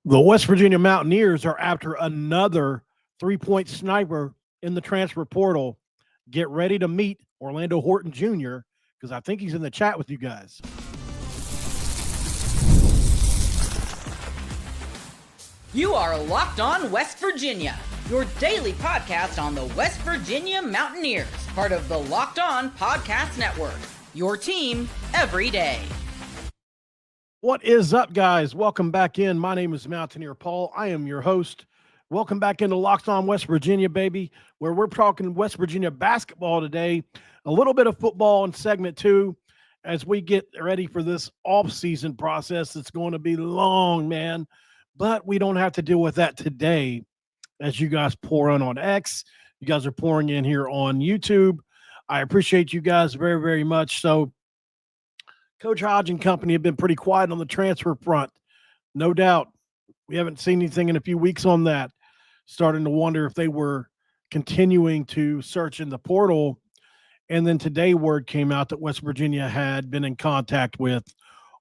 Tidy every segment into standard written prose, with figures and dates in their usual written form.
The West Virginia Mountaineers are after another three-point sniper in the transfer portal. Get ready to meet Orlando Horton Jr. because I think he's in the chat with you guys. You are Locked On West Virginia, your daily podcast on the West Virginia Mountaineers, part of the Locked On Podcast Network, your team every day. What is up, guys? Welcome back in. My name is Mountaineer Paul. I am your host. Welcome back into Locked On West Virginia, baby, where we're talking West Virginia basketball today, a little bit of football in segment 2 as we get ready for this off-season process. It's going to be long, man, but we don't have to deal with that today as you guys pour in on X. You guys are pouring in here on YouTube. I appreciate you guys very, very much. So Coach Hodge and company have been pretty quiet on the transfer front. No doubt. We haven't seen anything in a few weeks on that. Starting to wonder if they were continuing to search in the portal. And then today word came out that West Virginia had been in contact with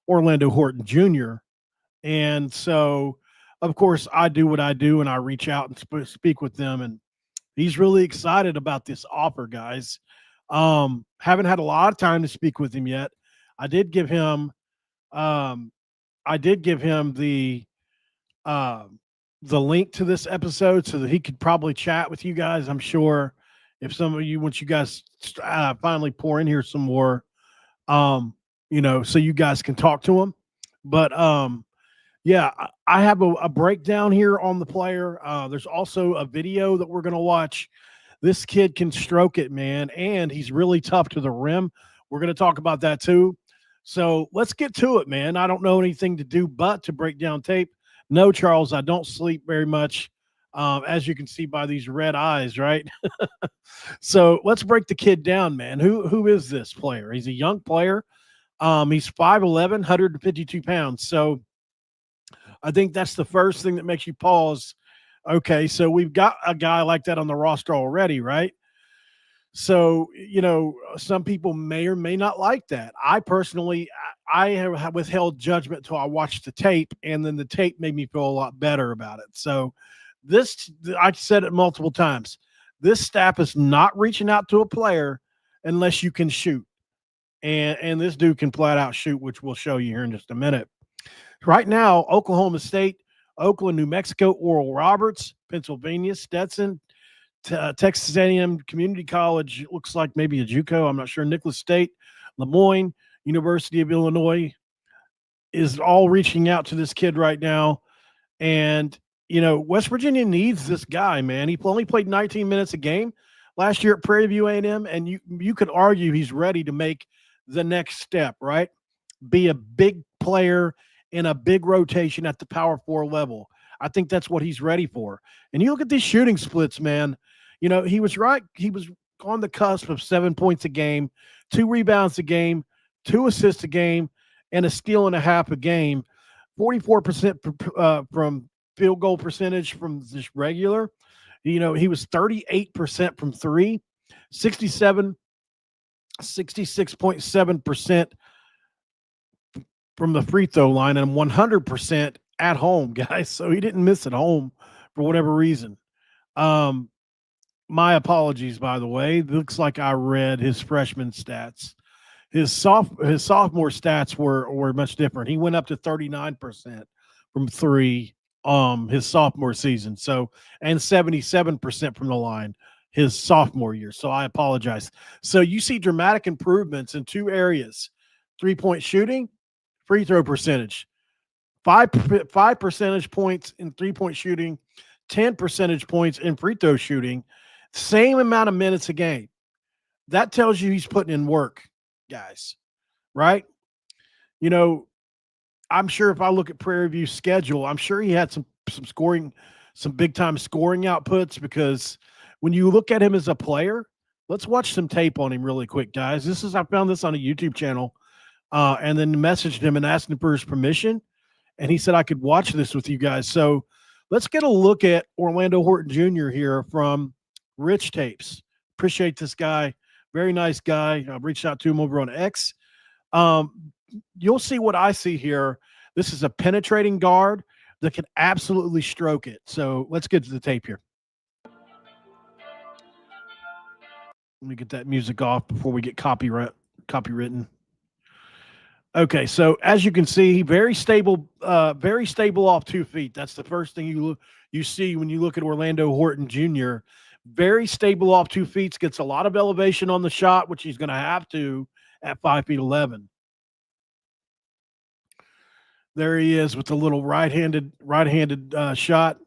Orlando Horton Jr. And so, of course, I do what I do and I reach out and speak with them. And he's really excited about this offer, guys. Haven't had a lot of time to speak with him yet. I did give him the link to this episode so that he could probably chat with you guys. I'm sure if some of you, once you guys finally pour in here some more, so you guys can talk to him. But yeah, I have a breakdown here on the player. There's also a video that we're going to watch. This kid can stroke it, man, and he's really tough to the rim. We're going to talk about that too. So let's get to it, man. I don't know anything to do but to break down tape. No, Charles, I don't sleep very much, as you can see by these red eyes, right? So let's break the kid down, man. Who is this player? He's a young player. He's 5'11", 152 pounds. So I think that's the first thing that makes you pause. Okay, so we've got a guy like that on the roster already, right? So, some people may or may not like that. I personally, I have withheld judgment till I watched the tape, and then the tape made me feel a lot better about it. So I said it multiple times. This staff is not reaching out to a player unless you can shoot. And this dude can flat out shoot, which we'll show you here in just a minute. Right now, Oklahoma State, Oakland, New Mexico, Oral Roberts, Pennsylvania, Stetson, Texas A&M Community College, looks like maybe a JUCO, I'm not sure, Nicholas State, Lemoyne, University of Illinois is all reaching out to this kid right now. And, West Virginia needs this guy, man. He only played 19 minutes a game last year at Prairie View A&M, and you could argue he's ready to make the next step, right? Be a big player in a big rotation at the Power 4 level. I think that's what he's ready for. And you look at these shooting splits, man. He was right. He was on the cusp of 7 points a game, 2 rebounds a game, 2 assists a game, and a steal and a half a game. 44% from field goal percentage from this regular. He was 38% from 3, 66.7% from the free throw line, and 100% at home, guys. So he didn't miss at home for whatever reason. My apologies, by the way. Looks like I read his freshman stats. His sophomore stats were much different. He went up to 39% from 3 his sophomore season. So, and 77% from the line his sophomore year. So I apologize. So you see dramatic improvements in 2 areas: 3-point shooting, free throw percentage. 5 percentage points in 3-point shooting, 10 percentage points in free throw shooting, same amount of minutes a game. That tells you he's putting in work, guys, right? I'm sure if I look at Prairie View's schedule, I'm sure he had some scoring, some big-time scoring outputs, because when you look at him as a player, let's watch some tape on him really quick, guys. I found this on a YouTube channel, and then messaged him and asked him for his permission. And he said I could watch this with you guys. So let's get a look at Orlando Horton Jr. here from Rich Tapes. Appreciate this guy. Very nice guy. I've reached out to him over on X. You'll see what I see here. This is a penetrating guard. that can absolutely stroke it. So let's get to the tape here. Let me get that music off before we get copywritten. Okay, so as you can see, very stable off 2 feet. That's the first thing you see when you look at Orlando Horton Jr. Very stable off 2 feet, gets a lot of elevation on the shot, which he's going to have to at 5'11". There he is with the little right-handed shot.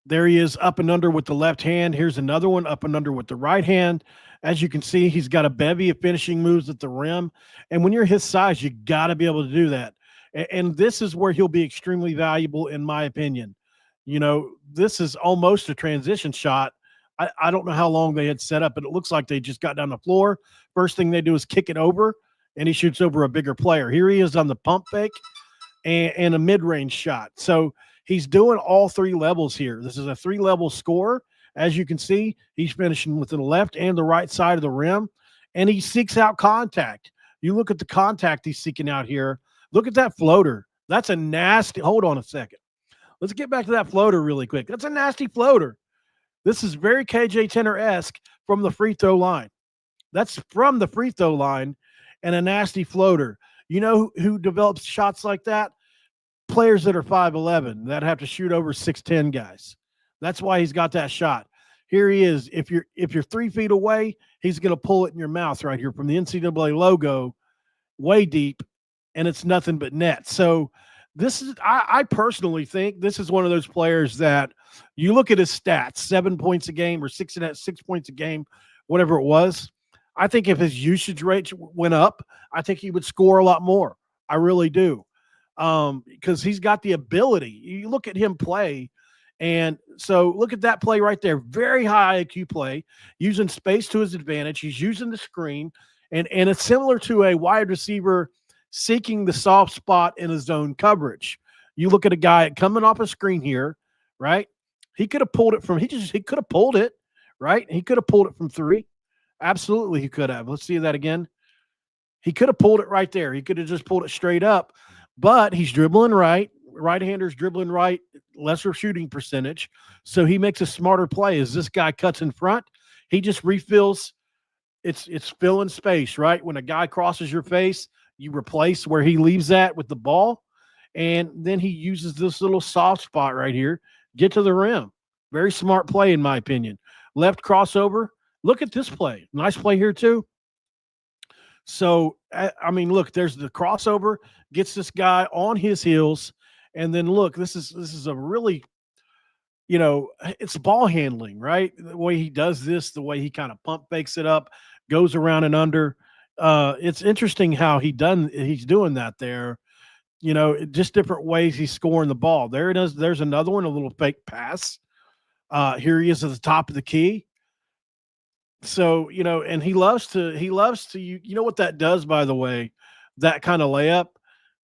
There he is up and under with the left hand. Here's another one up and under with the right hand. As you can see, he's got a bevy of finishing moves at the rim. And when you're his size, you got to be able to do that. And this is where he'll be extremely valuable, in my opinion. You know, this is almost a transition shot. I don't know how long they had set up, but it looks like they just got down the floor. First thing they do is kick it over, and he shoots over a bigger player. Here he is on the pump fake and a mid-range shot. So he's doing all 3 levels here. This is a 3-level score. As you can see, he's finishing with the left and the right side of the rim, and he seeks out contact. You look at the contact he's seeking out here. Look at that floater. That's a nasty – hold on a second. Let's get back to that floater really quick. That's a nasty floater. This is very KJ Tenner-esque from the free throw line. That's from the free throw line and a nasty floater. You know who develops shots like that? Players that are 5'11", that have to shoot over 6'10" guys. That's why he's got that shot. Here he is. If you're 3 feet away, he's going to pull it in your mouth right here from the NCAA logo way deep, and it's nothing but net. So this is I personally think this is one of those players that you look at his stats, 7 points a game or 6 points a game, whatever it was. I think if his usage rate went up, I think he would score a lot more. I really do. Because he's got the ability. You look at him play, and so look at that play right there. Very high IQ play, using space to his advantage. He's using the screen, and it's similar to a wide receiver seeking the soft spot in his zone coverage. You look at a guy coming off a screen here, right? He could have pulled it from he could have pulled it, right? He could have pulled it from 3. Absolutely, he could have. Let's see that again. He could have pulled it right there. He could have just pulled it straight up. But he's dribbling right. Right-hander's dribbling right, lesser shooting percentage. So he makes a smarter play. As this guy cuts in front, he just refills. It's filling space, right? When a guy crosses your face, you replace where he leaves that with the ball. And then he uses this little soft spot right here, get to the rim. Very smart play, in my opinion. Left crossover. Look at this play. Nice play here, too. So, I mean, look, there's the crossover, gets this guy on his heels. And then, look, this is a really, you know, it's ball handling, right? The way he does this, the way he kind of pump fakes it up, goes around and under. It's interesting how he's doing that there. You know, just different ways he's scoring the ball. There it is. There's another one, a little fake pass. Here he is at the top of the key. So, you know, and he loves to, you know what that does, by the way, that kind of layup,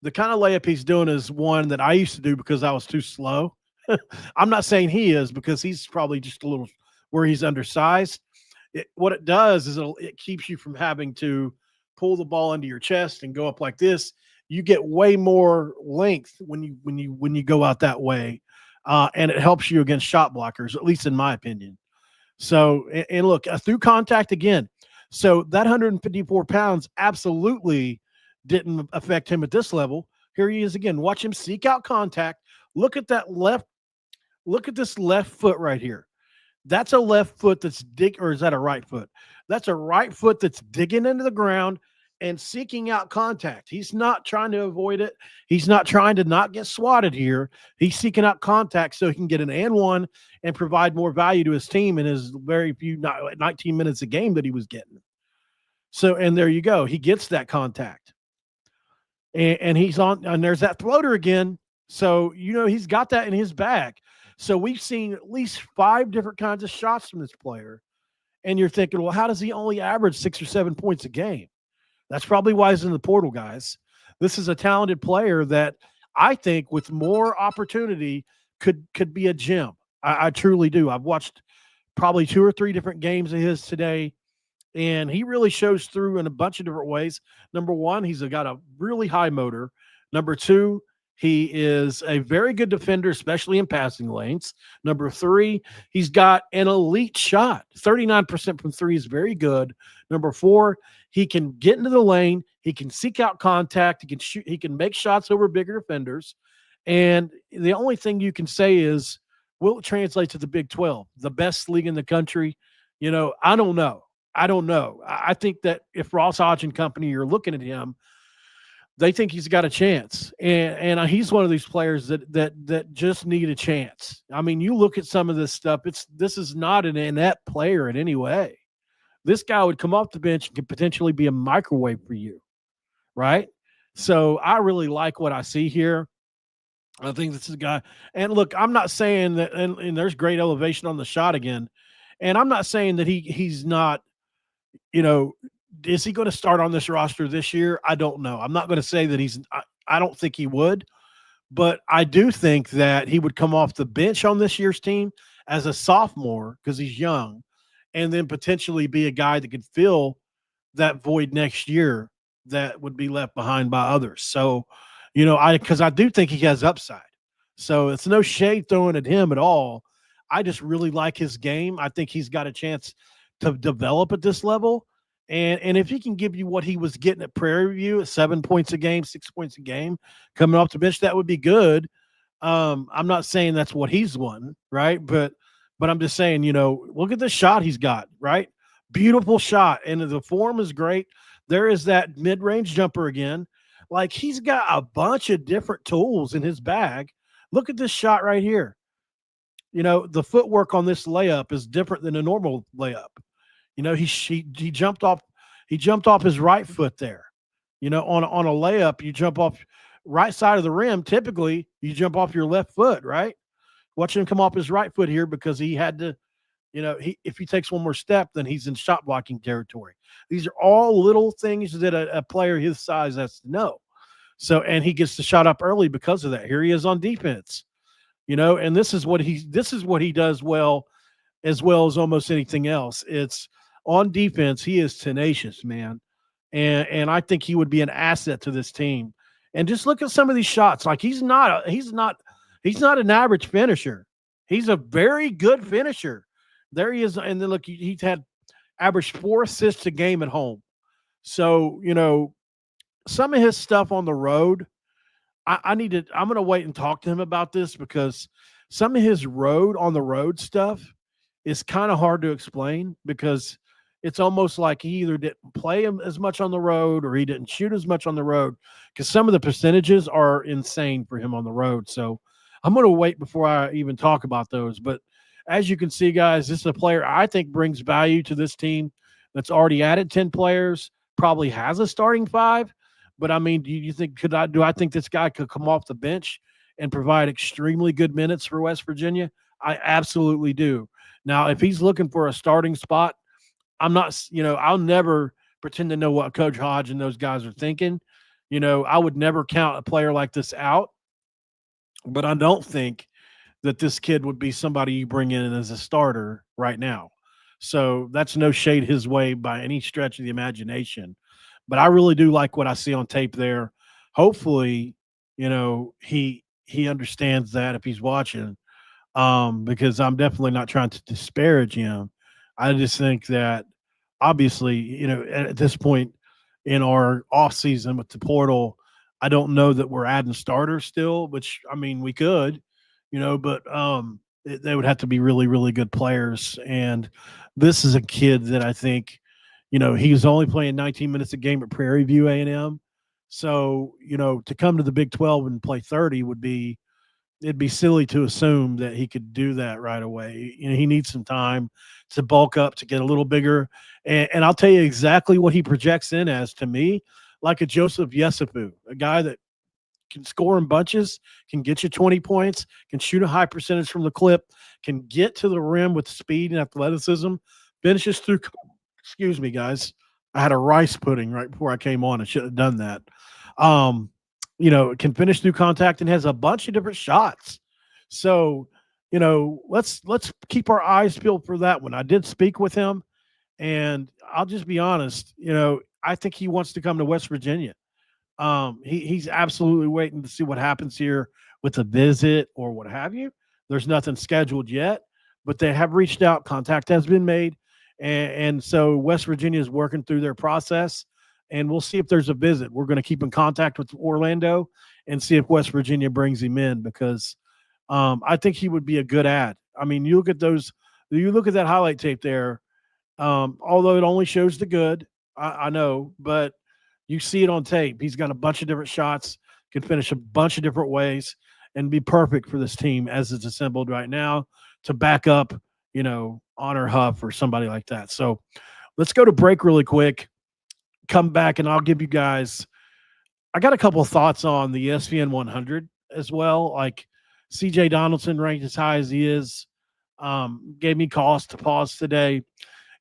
the kind of layup he's doing is one that I used to do because I was too slow. I'm not saying he is, because he's probably just a little where he's undersized. What it does is it keeps you from having to pull the ball into your chest and go up like this. You get way more length when you go out that way. And it helps you against shot blockers, at least in my opinion. So, and look, through contact again. So that 154 pounds absolutely didn't affect him at this level. Here he is again. Watch him seek out contact. Look at that left. Look at this left foot right here. That's a left foot that's or is that a right foot? That's a right foot that's digging into the ground and seeking out contact. He's not trying to avoid it. He's not trying to not get swatted here. He's seeking out contact so he can get an and one and provide more value to his team in his very few 19 minutes a game that he was getting. So, and there you go. He gets that contact. And he's on, and there's that floater again. So, you know, he's got that in his bag. So we've seen at least 5 different kinds of shots from this player. And you're thinking, well, how does he only average 6 or 7 points a game? That's probably why he's in the portal, guys. This is a talented player that I think with more opportunity could be a gem. I truly do. I've watched probably 2 or 3 different games of his today, and he really shows through in a bunch of different ways. Number one, he's got a really high motor. Number two, He is a very good defender, especially in passing lanes. Number three, he's got an elite shot. 39% from three is very good. Number four, he can get into the lane. He can seek out contact. He can shoot. He can make shots over bigger defenders. And the only thing you can say is, will it translate to the Big 12, the best league in the country? I don't know. I don't know. I think that if Ross Hodge and company are looking at him, they think he's got a chance, and he's one of these players that just need a chance. I mean, you look at some of this stuff. This is not an inept player in any way. This guy would come off the bench and could potentially be a microwave for you, right? So I really like what I see here. I think this is a guy. And look, I'm not saying that, and there's great elevation on the shot again. And I'm not saying that he's not, you know, is he going to start on this roster this year? I don't know. I'm not going to say that I don't think he would, but I do think that he would come off the bench on this year's team as a sophomore because he's young, and then potentially be a guy that could fill that void next year that would be left behind by others. So, because I do think he has upside. So it's no shade throwing at him at all. I just really like his game. I think he's got a chance to develop at this level. And if he can give you what he was getting at Prairie View at 7 points a game, 6 points a game, coming off the bench, that would be good. I'm not saying that's what he's won, right? But I'm just saying, look at the shot he's got, right? Beautiful shot. And the form is great. There is that mid-range jumper again. Like, he's got a bunch of different tools in his bag. Look at this shot right here. The footwork on this layup is different than a normal layup. He jumped off his right foot there. On a layup, you jump off right side of the rim. Typically, you jump off your left foot, right? Watch him come off his right foot here because he had to, if he takes one more step, then he's in shot blocking territory. These are all little things that a player his size has to know. So, and he gets the shot up early because of that. Here he is on defense, and this is what he does well as almost anything else. It's on defense. He is tenacious, man. And I think he would be an asset to this team. And just look at some of these shots. Like, he's not an average finisher. He's a very good finisher. There he is. And then look, he's had averaged 4 assists a game at home. So, some of his stuff on the road, I'm going to wait and talk to him about this because some of his on the road stuff is kind of hard to explain because it's almost like he either didn't play him as much on the road or he didn't shoot as much on the road because some of the percentages are insane for him on the road. So I'm going to wait before I even talk about those. But as you can see, guys, this is a player I think brings value to this team that's already added 10 players, probably has a starting 5. But I mean, do I think this guy could come off the bench and provide extremely good minutes for West Virginia? I absolutely do. Now, if he's looking for a starting spot, I'm not, I'll never pretend to know what Coach Hodge and those guys are thinking. I would never count a player like this out, but I don't think that this kid would be somebody you bring in as a starter right now. So that's no shade his way by any stretch of the imagination. But I really do like what I see on tape there. Hopefully, he understands that if he's watching, because I'm definitely not trying to disparage him. I just think that obviously, at this point in our off season with the portal, I don't know that we're adding starters still, which I mean we could, but they would have to be really, really good players. And this is a kid that I think, he was only playing 19 minutes a game at Prairie View A&M. So, to come to the Big 12 and play 30 it'd be silly to assume that he could do that right away. He needs some time to bulk up, to get a little bigger. And I'll tell you exactly what he projects in as, to me, like a Joseph Yesufu, a guy that can score in bunches, can get you 20 points, can shoot a high percentage from the clip, can get to the rim with speed and athleticism, finishes through – excuse me, guys. I had a rice pudding right before I came on. I should have done that. Can finish through contact and has a bunch of different shots. So, let's keep our eyes peeled for that one. I did speak with him, and I'll just be honest, I think he wants to come to West Virginia. He's absolutely waiting to see what happens here with a visit or what have you. There's nothing scheduled yet, but they have reached out. Contact has been made, and so West Virginia is working through their process, and we'll see if there's a visit. We're going to keep in contact with Orlando and see if West Virginia brings him in because I think he would be a good ad. I mean, you look at that highlight tape there. Although it only shows the good, I know, but you see it on tape. He's got a bunch of different shots, can finish a bunch of different ways, and be perfect for this team as it's assembled right now to back up, Honor Huff or somebody like that. So let's go to break really quick, come back, and I'll give you guys – I got a couple of thoughts on the ESPN 100 as well. Like C.J. Donaldson ranked as high as he is, gave me cause to pause today.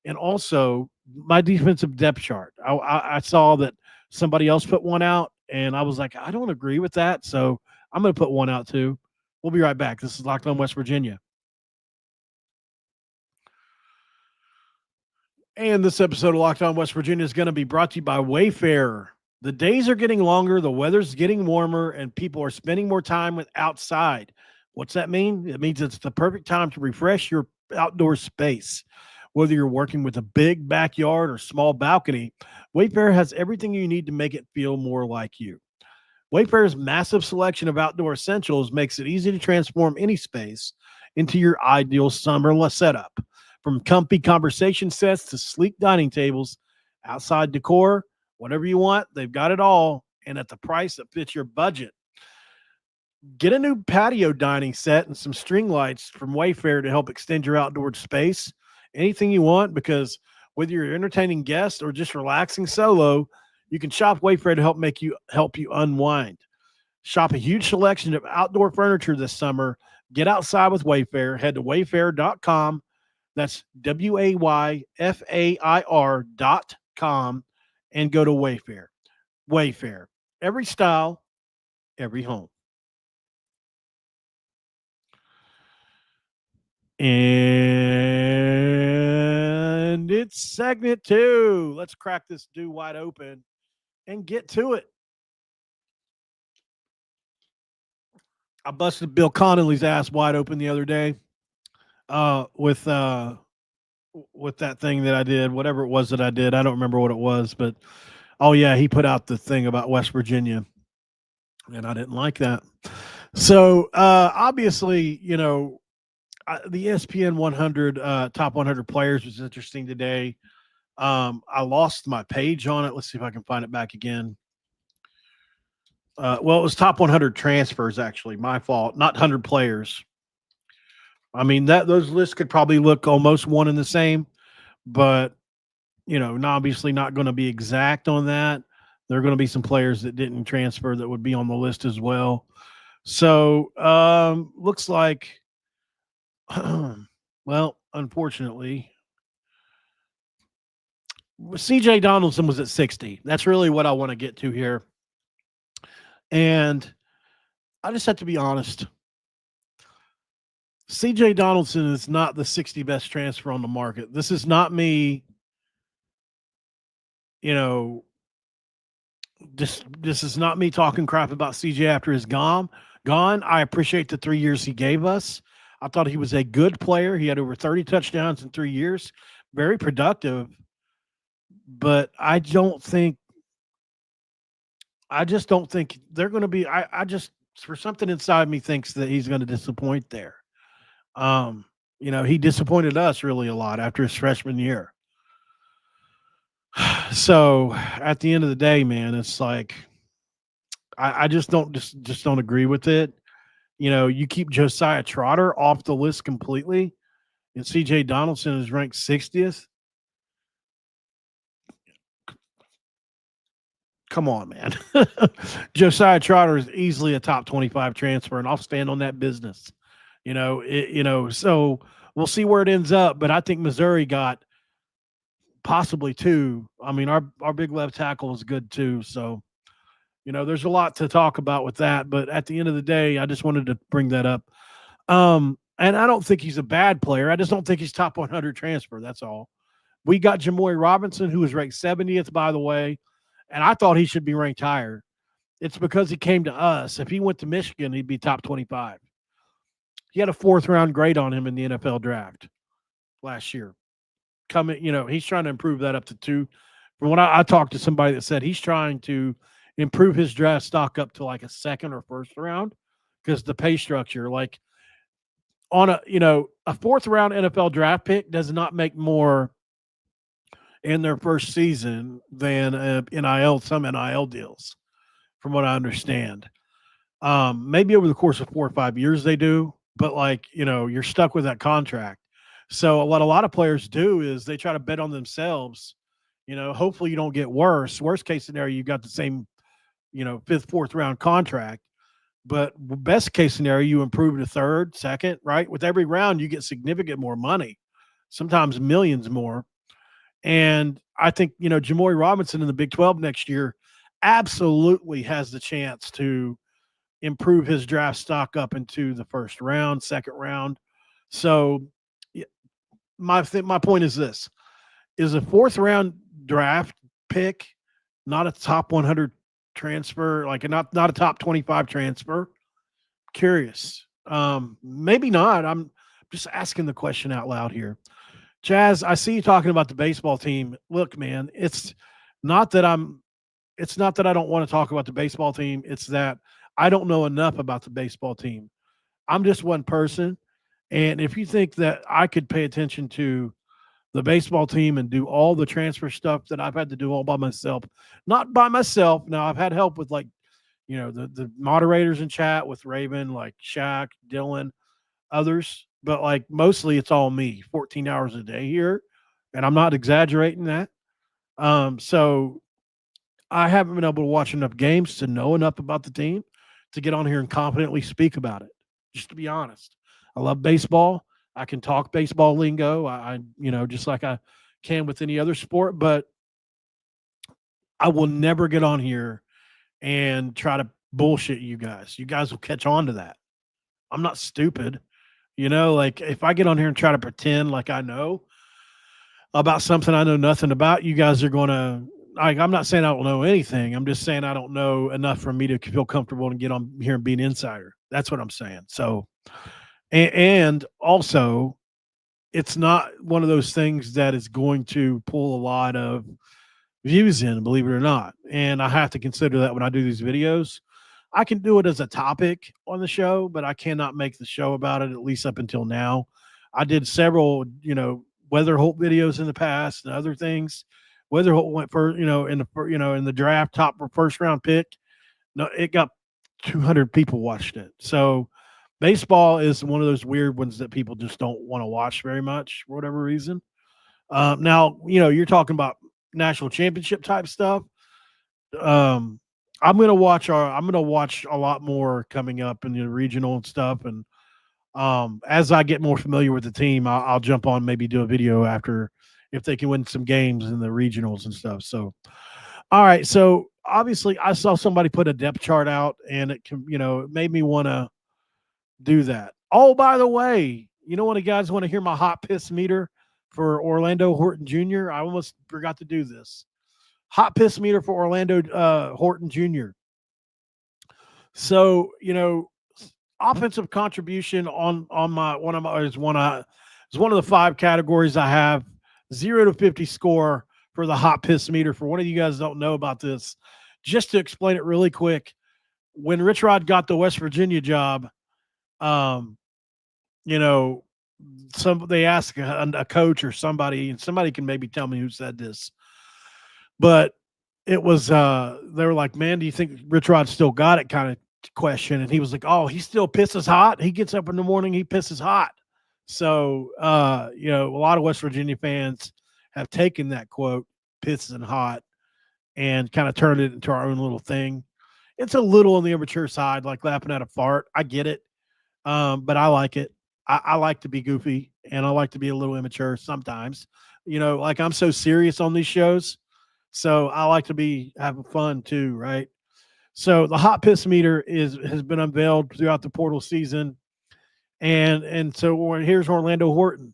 And also my defensive depth chart. I saw that somebody else put one out, and I was like, I don't agree with that. So I'm going to put one out too. We'll be right back. This is Locked On West Virginia. And this episode of Locked On West Virginia is going to be brought to you by Wayfair. The days are getting longer, the weather's getting warmer, and people are spending more time outside. What's that mean? It means it's the perfect time to refresh your outdoor space. Whether you're working with a big backyard or small balcony, Wayfair has everything you need to make it feel more like you. Wayfair's massive selection of outdoor essentials makes it easy to transform any space into your ideal summer setup. From comfy conversation sets to sleek dining tables, outside decor, whatever you want, they've got it all, and at the price that fits your budget. Get a new patio dining set and some string lights from Wayfair to help extend your outdoor space. Anything you want, because whether you're entertaining guests or just relaxing solo, you can shop Wayfair to help you unwind. Shop a huge selection of outdoor furniture this summer. Get outside with Wayfair. Head to wayfair.com. That's WAYFAIR.com and go to Wayfair. Wayfair. Every style, every home. And it's segment 2. Let's crack this dude wide open and get to it. I busted Bill Connolly's ass wide open the other day with that thing that I did, whatever it was that I did. I don't remember what it was, but oh yeah, he put out the thing about West Virginia, and I didn't like that. So obviously, the ESPN 100 top 100 players was interesting today. I lost my page on it. Let's see if I can find it back again. Well, it was top 100 transfers, actually. My fault. Not 100 players. I mean, those lists could probably look almost one and the same, but, obviously not going to be exact on that. There are going to be some players that didn't transfer that would be on the list as well. So looks like well, unfortunately, C.J. Donaldson was at 60. That's really what I want to get to here. And I just have to be honest. C.J. Donaldson is not the 60 best transfer on the market. This is not me, this is not me talking crap about C.J. after he's gone. I appreciate the 3 years he gave us. I thought he was a good player. He had over 30 touchdowns in 3 years. Very productive. But I just don't think they're going to be for something inside me thinks that he's going to disappoint there. He disappointed us really a lot after his freshman year. So at the end of the day, man, it's like I just don't agree with it. You keep Josiah Trotter off the list completely, and C.J. Donaldson is ranked 60th. Come on, man. Josiah Trotter is easily a top 25 transfer, and I'll stand on that business. So we'll see where it ends up, but I think Missouri got possibly 2. I mean, our big left tackle is good too, so there's a lot to talk about with that, but at the end of the day, I just wanted to bring that up. And I don't think he's a bad player. I just don't think he's top 100 transfer. That's all. We got Jamoy Robinson, who was ranked 70th, by the way, and I thought he should be ranked higher. It's because he came to us. If he went to Michigan, he'd be top 25. He had a 4th-round grade on him in the NFL draft last year. He's trying to improve that up to 2. From what I talked to somebody that said he's trying to improve his draft stock up to like a 2nd or 1st round because the pay structure, like on a 4th-round NFL draft pick does not make more in their first season than some NIL deals, from what I understand. Maybe over the course of 4 or 5 years they do, but you're stuck with that contract. So what a lot of players do is they try to bet on themselves. Hopefully you don't get worse. Worst case scenario, you got the same, 5th, 4th round contract. But best case scenario, you improve to 3rd, 2nd, right? With every round, you get significant more money, sometimes millions more. And I think, Jamori Robinson in the Big 12 next year absolutely has the chance to improve his draft stock up into the 1st round, 2nd round. So my point is this: is a 4th round draft pick not a top 100 transfer, not a top 25 transfer? Curious. Maybe not. I'm just asking the question out loud here. Jazz, I see you talking about the baseball team. Look, man, it's not that I don't want to talk about the baseball team. It's that I don't know enough about the baseball team. I'm just one person. And if you think that I could pay attention to the baseball team and do all the transfer stuff that I've had to do all by myself, not by myself. Now, I've had help with the moderators in chat with Raven, like Shaq, Dylan, others, but mostly it's all me, 14 hours a day here. And I'm not exaggerating that. So I haven't been able to watch enough games to know enough about the team to get on here and confidently speak about it. Just to be honest, I love baseball. I can talk baseball lingo. I just like I can with any other sport, but I will never get on here and try to bullshit you guys. You guys will catch on to that. I'm not stupid. If I get on here and try to pretend like I know about something I know nothing about, you guys are going to, I'm not saying I don't know anything. I'm just saying I don't know enough for me to feel comfortable and get on here and be an insider. That's what I'm saying. So, and also, it's not one of those things that is going to pull a lot of views in, believe it or not. And I have to consider that when I do these videos. I can do it as a topic on the show, but I cannot make the show about it, at least up until now. I did several, Weather Holt videos in the past and other things. Weather Holt went for, in the draft, top 1st round pick. No, it got 200 people watched it. So baseball is one of those weird ones that people just don't want to watch very much for whatever reason. Now, you're talking about national championship type stuff. I'm gonna watch a lot more coming up in the regional and stuff. And as I get more familiar with the team, I'll jump on, maybe do a video after if they can win some games in the regionals and stuff. So, all right. So obviously, I saw somebody put a depth chart out, and it made me want to do that. Oh, by the way, when you guys want to hear my hot piss meter for Orlando Horton Jr., I almost forgot to do this. Hot piss meter for Orlando Horton Jr. So, offensive contribution on my one of the 5 categories I have. 0 to 50 score for the hot piss meter. For one of you guys don't know about this, just to explain it really quick, when Rich Rod got the West Virginia job, they asked a coach or somebody, and somebody can maybe tell me who said this, but it was they were like, man, do you think Rich Rod still got it, kind of question? And he was like, oh, he still pisses hot. He gets up in the morning, he pisses hot. So a lot of West Virginia fans have taken that quote, pissing hot, and kind of turned it into our own little thing. It's a little on the immature side, like laughing at a fart. I get it. But I like it. I like to be goofy, and I like to be a little immature sometimes. I'm so serious on these shows, so I like to be having fun too, right? So the hot piss meter has been unveiled throughout the portal season, and so here's Orlando Horton.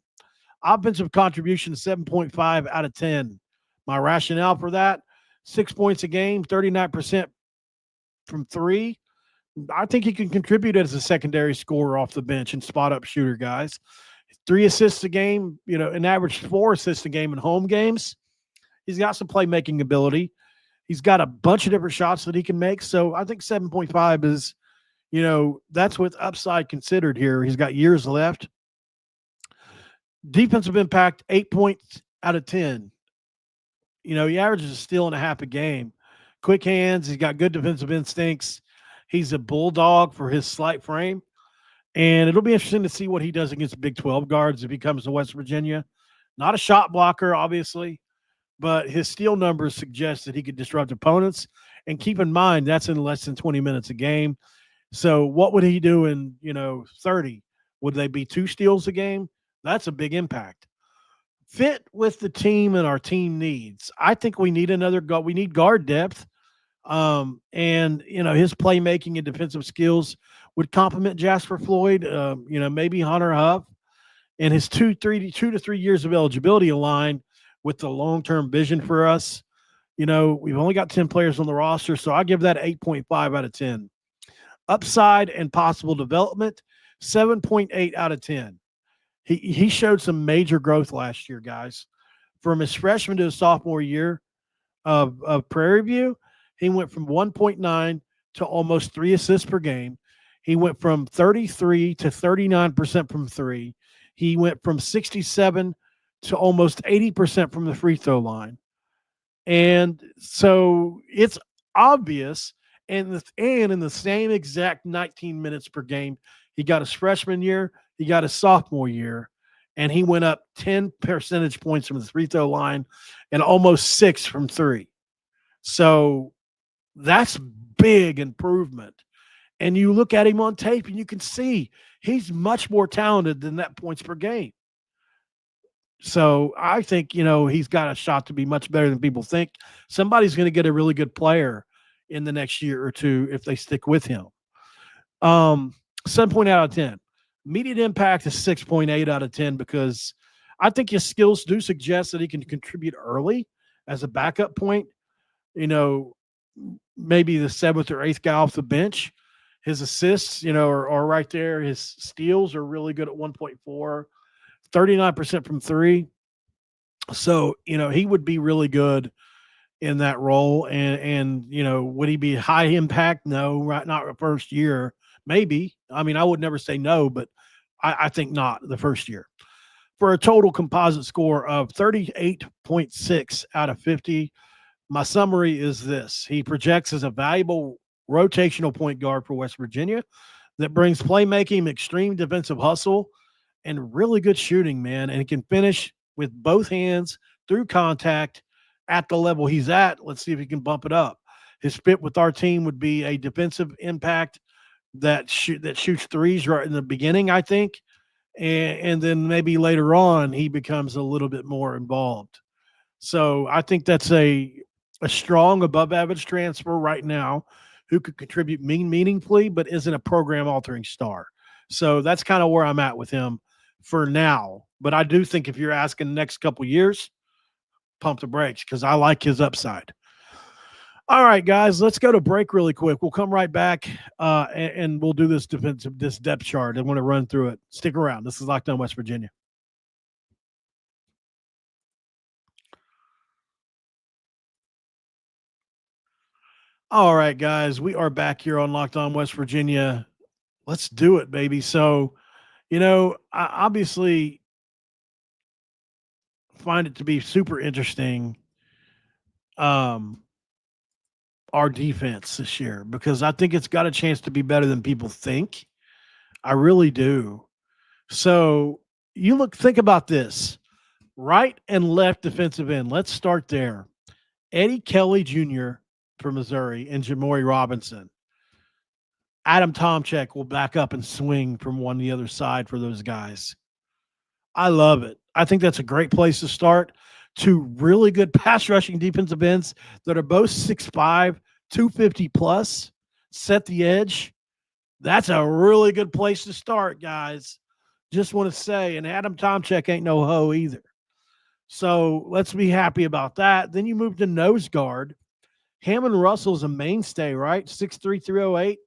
Offensive contribution 7.5 out of 10. My rationale for that: 6 points a game, 39% from three. I think he can contribute as a secondary scorer off the bench and spot up shooter, guys. 3 assists a game, an average 4 assists a game in home games. He's got some playmaking ability. He's got a bunch of different shots that he can make. So I think 7.5 is, that's with upside considered here. He's got years left. Defensive impact, 8 points out of 10. He averages a steal and a half a game. Quick hands. He's got good defensive instincts. He's a bulldog for his slight frame. And it'll be interesting to see what he does against Big 12 guards if he comes to West Virginia. Not a shot blocker, obviously, but his steal numbers suggest that he could disrupt opponents. And keep in mind, that's in less than 20 minutes a game. So what would he do in, 30? Would they be 2 steals a game? That's a big impact. Fit with the team and our team needs. I think we need another guard. We need guard depth. And his playmaking and defensive skills would complement Jasper Floyd, maybe Hunter Huff, and his 2 to 3 years of eligibility align with the long-term vision for us. We've only got 10 players on the roster, so I give that 8.5 out of 10. Upside and possible development, 7.8 out of 10. He showed some major growth last year, guys. From his freshman to his sophomore year of Prairie View, he went from 1.9 to almost 3 assists per game. He went from 33 to 39% from three. He went from 67 to almost 80% from the free throw line. And so it's obvious. And in the same exact 19 minutes per game, he got his freshman year, he got his sophomore year, and he went up 10 percentage points from the free throw line and almost 6 from three. So that's big improvement. And you look at him on tape and you can see he's much more talented than that points per game. So I think, he's got a shot to be much better than people think. Somebody's going to get a really good player in the next year or two if they stick with him. 7 point out of 10. Immediate impact is 6.8 out of 10 because I think his skills do suggest that he can contribute early as a backup point. Maybe the 7th or 8th guy off the bench. His assists, are right there. His steals are really good at 1.4, 39% from three. So, he would be really good in that role. And would he be high impact? No, right, not the first year. Maybe. I mean, I would never say no, but I think not the first year. For a total composite score of 38.6 out of 50, my summary is this. He projects as a valuable rotational point guard for West Virginia that brings playmaking, extreme defensive hustle, and really good shooting, man. And he can finish with both hands through contact at the level he's at. Let's see if he can bump it up. His fit with our team would be a defensive impact that shoots threes right in the beginning, I think. And then maybe later on he becomes a little bit more involved. So I think that's a strong above average transfer right now who could contribute meaningfully, but isn't a program altering star. So that's kind of where I'm at with him for now. But I do think if you're asking the next couple years, pump the brakes because I like his upside. All right, guys, let's go to break really quick. We'll come right back and we'll do this depth chart. I want to run through it. Stick around. This is Locked On West Virginia. All right, guys, we are back here on Locked On West Virginia. Let's do it, baby. So, I obviously find it to be super interesting, our defense this year, because I think it's got a chance to be better than people think. I really do. So think about this. Right and left defensive end. Let's start there. Eddie Kelly Jr. for Missouri and Jamori Robinson. Adam Tomczyk will back up and swing from one to the other side for those guys. I love it. I think that's a great place to start. Two really good pass rushing defensive ends that are both 6'5", 250 plus, set the edge. That's a really good place to start, guys. Just want to say, and Adam Tomczyk ain't no hoe either. So let's be happy about that. Then you move to nose guard. Hammond Russell's a mainstay, right? 6'3", 308.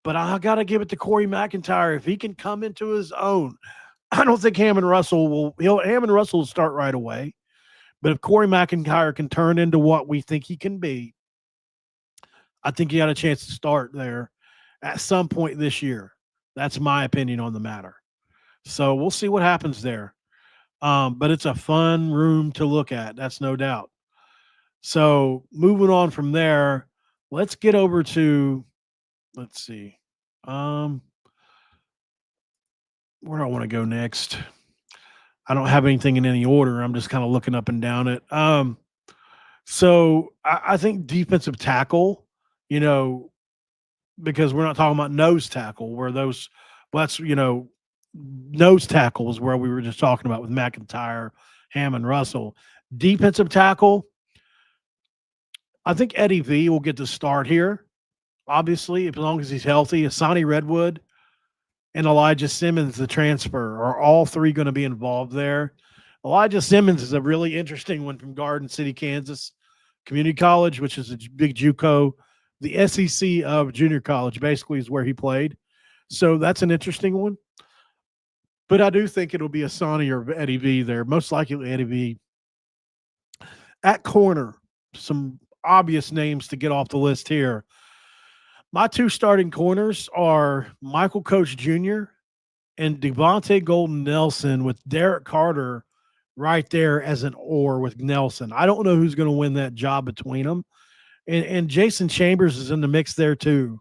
But I got to give it to Corey McIntyre. If he can come into his own, I don't think Hammond Russell will start right away. But if Corey McIntyre can turn into what we think he can be, I think he got a chance to start there at some point this year. That's my opinion on the matter. So we'll see what happens there. But it's a fun room to look at. That's no doubt. So moving on from there, let's get over to, let's see. Where do I want to go next? I don't have anything in any order. I'm just kind of looking up and down it. So I think defensive tackle, because we're not talking about nose tackle, where those, nose tackle is where we were just talking about with McIntyre, Hammond, Russell. Defensive tackle, I think Eddie V will get the start here. Obviously, as long as he's healthy. Asani Redwood and Elijah Simmons, the transfer, are all three going to be involved there. Elijah Simmons is a really interesting one from Garden City, Kansas Community College, which is a big JUCO. The SEC of junior college basically is where he played. So that's an interesting one. But I do think it'll be Asani or Eddie V there. Most likely Eddie V. At corner, some obvious names to get off the list here. My two starting corners are Michael Coach Jr. and Devontae Golden Nelson, with Derek Carter right there as an or with Nelson. I don't know who's going to win that job between them. And Jason Chambers is in the mix there too.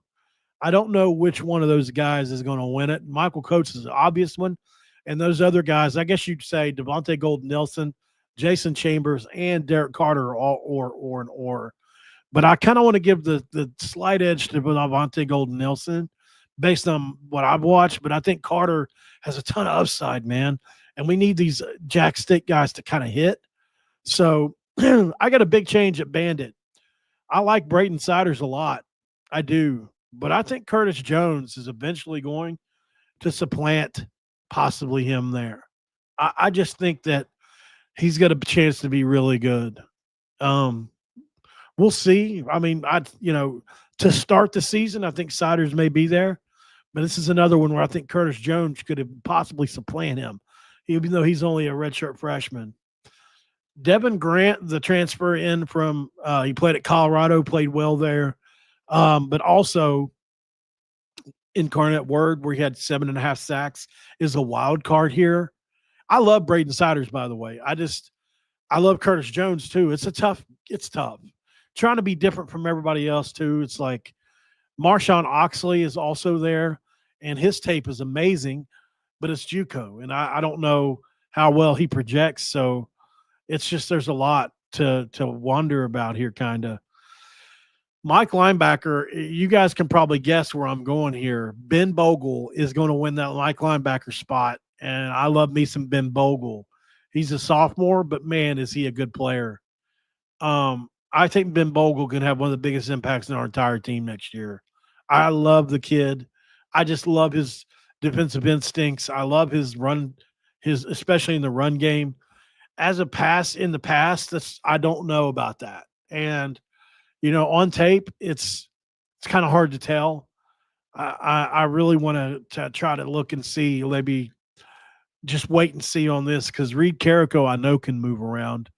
I don't know which one of those guys is going to win it. Michael Coach is the obvious one. And those other guys, I guess you'd say Devontae Golden Nelson, Jason Chambers, and Derek Carter are all or. But I kind of want to give the slight edge to Devontae Golden Nelson based on what I've watched. But I think Carter has a ton of upside, man. And we need these Jack Stick guys to kind of hit. So I got a big change at Bandit. I like Brayton Siders a lot. I do. But I think Curtis Jones is eventually going to supplant possibly him there. I just think that he's got a chance to be really good. We'll see. I mean, to start the season, I think Siders may be there. But this is another one where I think Curtis Jones could have possibly supplant him, even though he's only a redshirt freshman. Devin Grant, the transfer in from he played at Colorado, played well there. But also Incarnate Word, where he had 7.5 sacks, is a wild card here. I love Braden Siders, by the way. I love Curtis Jones too. It's tough. Trying to be different from everybody else too. It's like Marshawn Oxley is also there, and his tape is amazing, but it's JUCO, and I don't know how well he projects. So it's just there's a lot to wonder about here, kind of. Mike linebacker, you guys can probably guess where I'm going here. Ben Bogle is going to win that Mike linebacker spot, and I love me some Ben Bogle. He's a sophomore, but man, is he a good player. I think Ben Bogle can have one of the biggest impacts in our entire team next year. I love the kid. I just love his defensive instincts. I love his run, especially in the run game. As a pass in the past, I don't know about that. And on tape, it's kind of hard to tell. I really want to try to look and see, maybe just wait and see on this, because Reed Carrico I know can move around.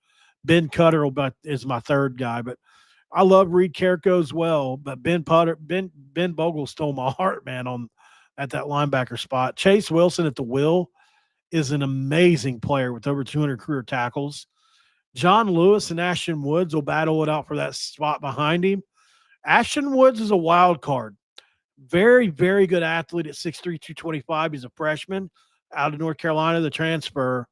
Ben Cutter is my third guy, but I love Reed Carrico as well. But Ben Bogle stole my heart, man, at that linebacker spot. Chase Wilson at the will is an amazing player with over 200 career tackles. John Lewis and Ashton Woods will battle it out for that spot behind him. Ashton Woods is a wild card. Very, very good athlete at 6'3", 225. He's a freshman out of North Carolina, the transfer.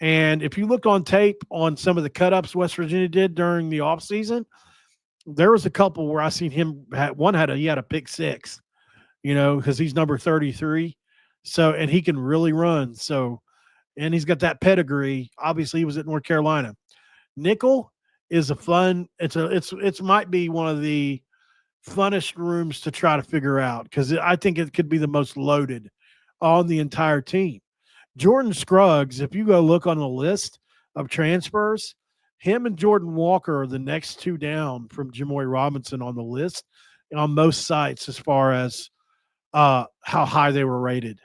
And if you look on tape on some of the cut-ups West Virginia did during the offseason, there was a couple where I seen him. He had a pick six, because he's number 33. So, and he can really run. So, and he's got that pedigree. Obviously, he was at North Carolina. Nickel is a fun. It's might be one of the funnest rooms to try to figure out, because I think it could be the most loaded on the entire team. Jordan Scruggs, if you go look on the list of transfers, him and Jordan Walker are the next two down from Jamoy Robinson on the list on most sites as far as how high they were rated.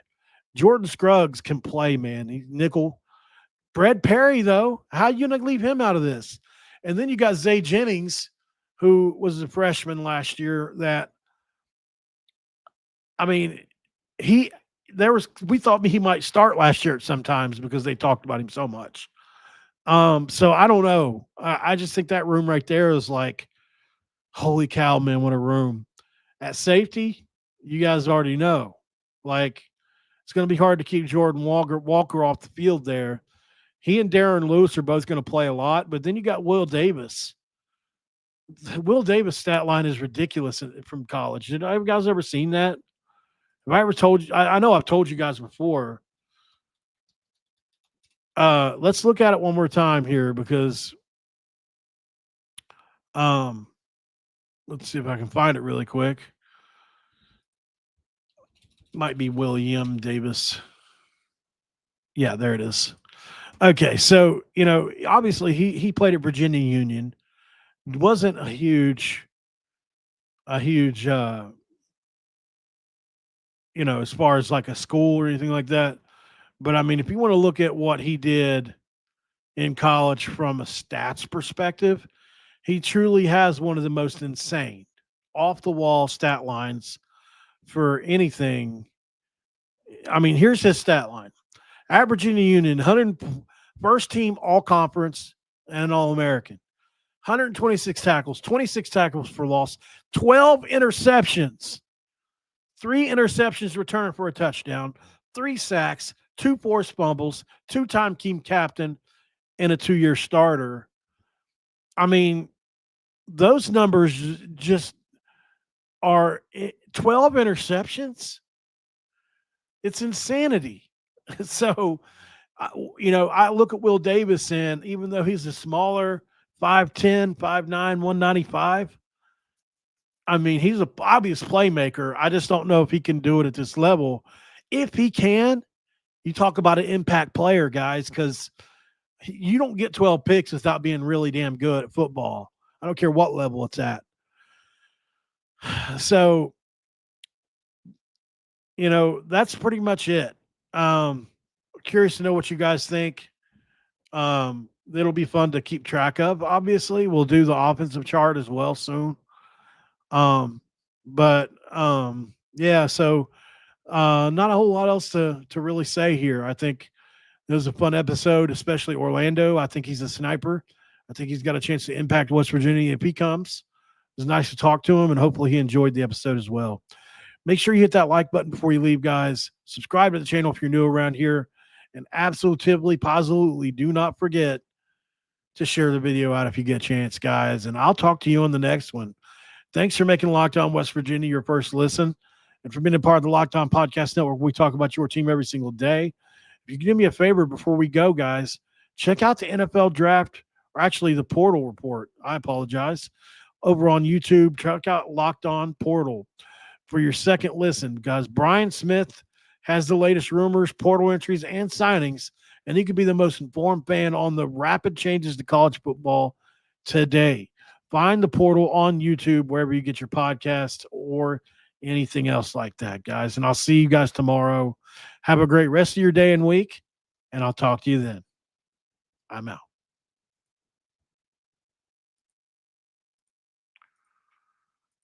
Jordan Scruggs can play, man. He's nickel. Brad Perry, though, how you going to leave him out of this? And then you got Zay Jennings, who was a freshman last year that, I mean, we thought he might start last year at sometimes because they talked about him so much. So I don't know. I just think that room right there is like, holy cow, man, what a room. At safety, you guys already know. Like, it's going to be hard to keep Jordan Walker off the field there. He and Darren Lewis are both going to play a lot, but then you got Will Davis. Will Davis' stat line is ridiculous from college. Did you guys ever seen that? Have I ever told you? I know I've told you guys before. Let's look at it one more time here because let's see if I can find it really quick. Might be William Davis. Yeah, there it is. Okay, so obviously he played at Virginia Union. Wasn't a huge as far as like a school or anything like that. But I mean, if you want to look at what he did in college from a stats perspective, he truly has one of the most insane off the wall stat lines for anything. I mean, here's his stat line. At Virginia Union, 101st team all conference and all American. 126 tackles, 26 tackles for loss, 12 interceptions, 3 interceptions returned for a touchdown, 3 sacks, 2 forced fumbles, 2-time team captain, and a 2-year starter. I mean, those numbers just are 12 interceptions. It's insanity. So, I look at Will Davis, and even though he's a smaller 5'10", 5'9", 195, I mean, he's an obvious playmaker. I just don't know if he can do it at this level. If he can, you talk about an impact player, guys, because you don't get 12 picks without being really damn good at football. I don't care what level it's at. So, that's pretty much it. Curious to know what you guys think. It'll be fun to keep track of. Obviously, we'll do the offensive chart as well soon. Yeah, so not a whole lot else to really say here. I think it was a fun episode, especially Orlando. I think he's a sniper. I think he's got a chance to impact West Virginia if he comes. It was nice to talk to him, and hopefully he enjoyed the episode as well. Make sure you hit that like button before you leave, guys. Subscribe to the channel if you're new around here. And absolutely, positively do not forget to share the video out if you get a chance, guys. And I'll talk to you on the next one. Thanks for making Locked On West Virginia your first listen. And for being a part of the Locked On Podcast Network, we talk about your team every single day. If you can do me a favor before we go, guys, check out the NFL Draft, or actually the Portal Report. I apologize. Over on YouTube, check out Locked On Portal for your second listen, guys. Brian Smith has the latest rumors, portal entries, and signings, and he could be the most informed fan on the rapid changes to college football today. Find the Portal on YouTube, wherever you get your podcast or anything else like that, guys. And I'll see you guys tomorrow. Have a great rest of your day and week, and I'll talk to you then. I'm out.